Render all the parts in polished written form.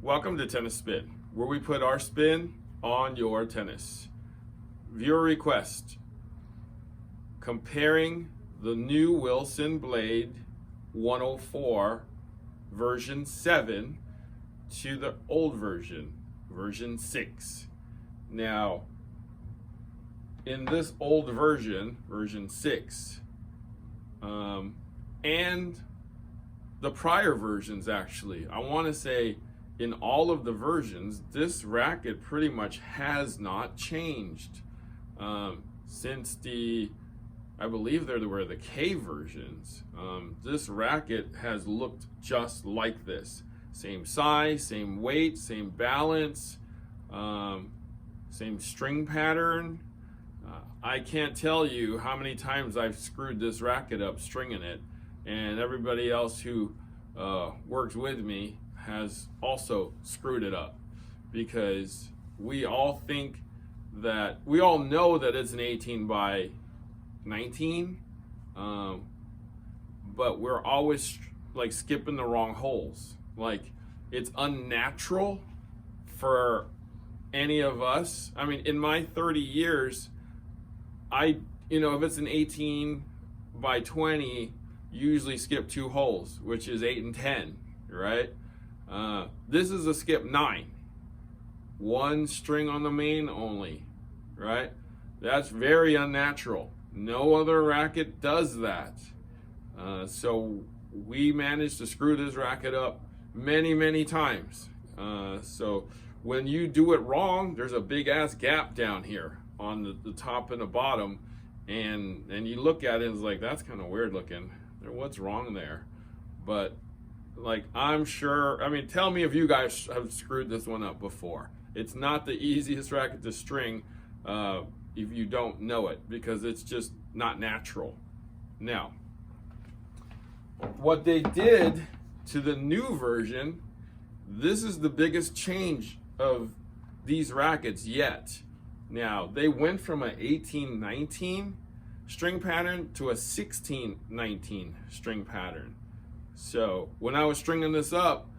Welcome to Tennis Spin, where we put our spin on your tennis. Viewer request: comparing the new Wilson Blade 104 version 7 to the old version, version 6. Now, in this old version, version 6, and the prior versions actually, I want to say in all of the versions, this racket pretty much has not changed since I believe there were the K versions. This racket has looked just like this. Same size, same weight, same balance, same string pattern. I can't tell you how many times I've screwed this racket up stringing it, and everybody else who works with me has also screwed it up, because we all know that it's an 18 by 19, but we're always like skipping the wrong holes. Like, it's unnatural for any of us. I mean, in my 30 years, if it's an 18 by 20, usually skip 2 holes, which is 8 and 10, right? This is a skip 9, 1 string on the main only, right? That's very unnatural. No other racket does that. So we managed to screw this racket up many times. So when you do it wrong, there's a big ass gap down here on the top and the bottom, and you look at it and it's like, that's kind of weird looking. What's wrong there? But like, I'm sure, I mean, tell me if you guys have screwed this one up before. It's not the easiest racket to string if you don't know it, because it's just not natural. Now, what they did to the new version, this is the biggest change of these rackets yet. Now, they went from an 18-19 string pattern to a 16-19 string pattern. So when I was stringing this up,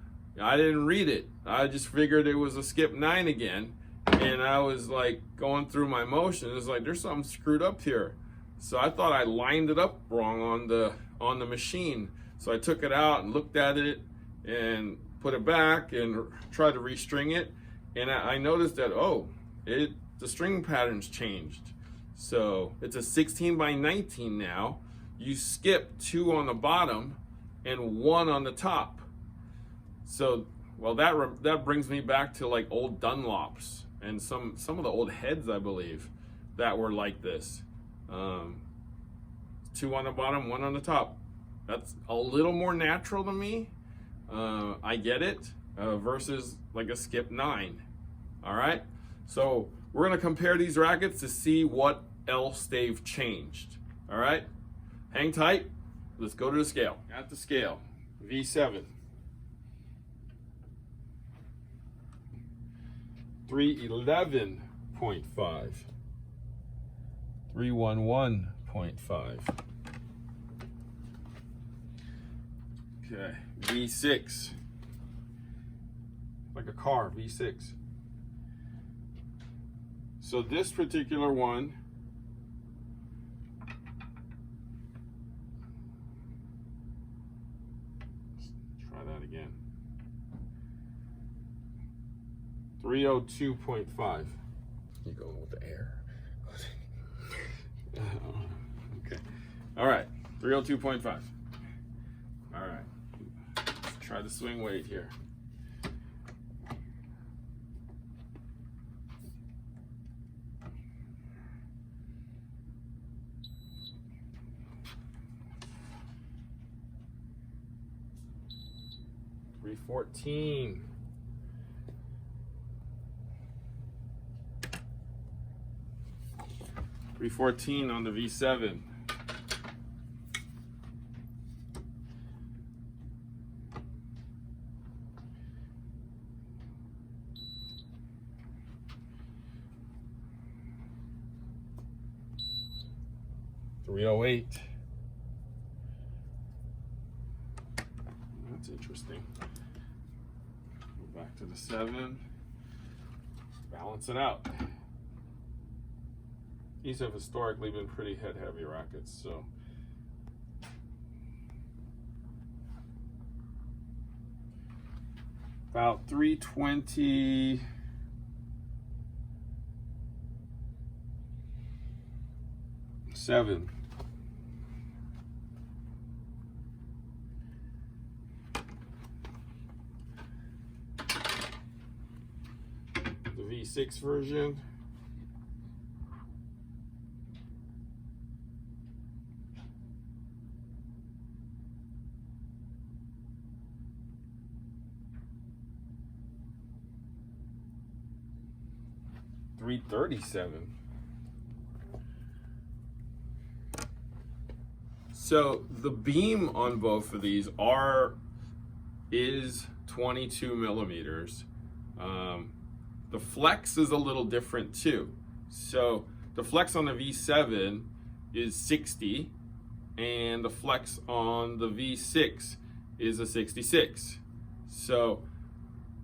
I didn't read it. I just figured it was a skip 9 again, and I was like going through my motion. It's like, there's something screwed up here. So I thought I lined it up wrong on the machine. So I took it out and looked at it and put it back and tried to restring it, and I noticed that the string pattern's changed. So it's a 16 by 19 now. You skip 2 on the bottom and 1 on the top. So, well, that brings me back to like old Dunlops and some of the old heads, I believe, that were like this. 2 on the bottom, 1 on the top. That's a little more natural to me. I get it, versus like a skip 9. All right, so we're gonna compare these rackets to see what else they've changed. All right, hang tight. Let's go to the scale. At the scale, V7, 311.5, 311.5. Okay, V6, like a car, V6. So this particular one, let's try that again, 302.5. You going with the air? Okay. All right, 302.5. All right. Let's try the swing weight here. $314. $314 on the V7. $308. That's interesting. Back to the 7. Balance it out. These have historically been pretty head-heavy rackets, so. About 327. The V6 version. $337. So the beam on both of these is 22 millimeters. The flex is a little different too. So the flex on the V7 is 60, and the flex on the V6 is a 66. So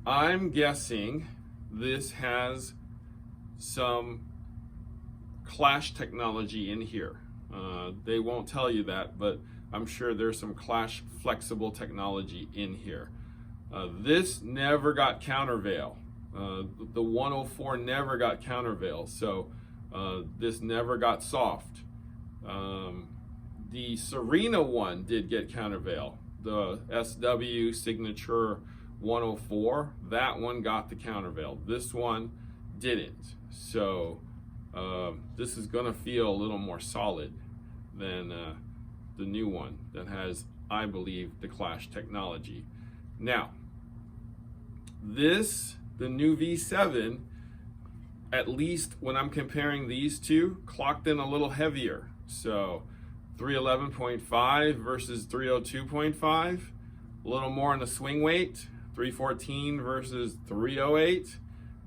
I'm guessing this has some clash technology in here. They won't tell you that, but I'm sure there's some clash flexible technology in here. This never got countervail. The 104 never got countervail, so this never got soft. The Serena one did get countervail. The SW Signature 104, that one got the countervail. This one didn't. So this is gonna feel a little more solid than the new one that has, I believe, the clash technology. Now, the new V7, at least when I'm comparing these two, clocked in a little heavier. So 311.5 versus 302.5, a little more in the swing weight, 314 versus 308.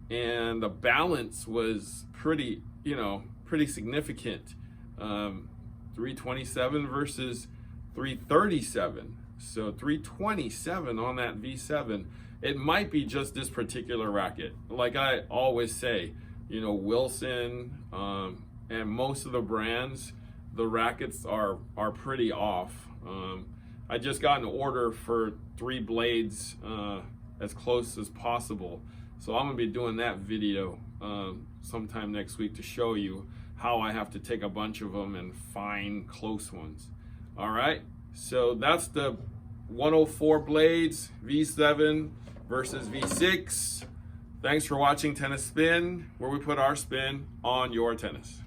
And the balance was pretty significant. 327 versus 337. So 327 on that V7. It might be just this particular racket. Like I always say, Wilson and most of the brands, the rackets are pretty off. I just got an order for 3 blades as close as possible. So I'm gonna be doing that video sometime next week to show you how I have to take a bunch of them and find close ones. All right, so that's the 104 blades, V7 versus V6. Thanks for watching Tennis Spin, where we put our spin on your tennis.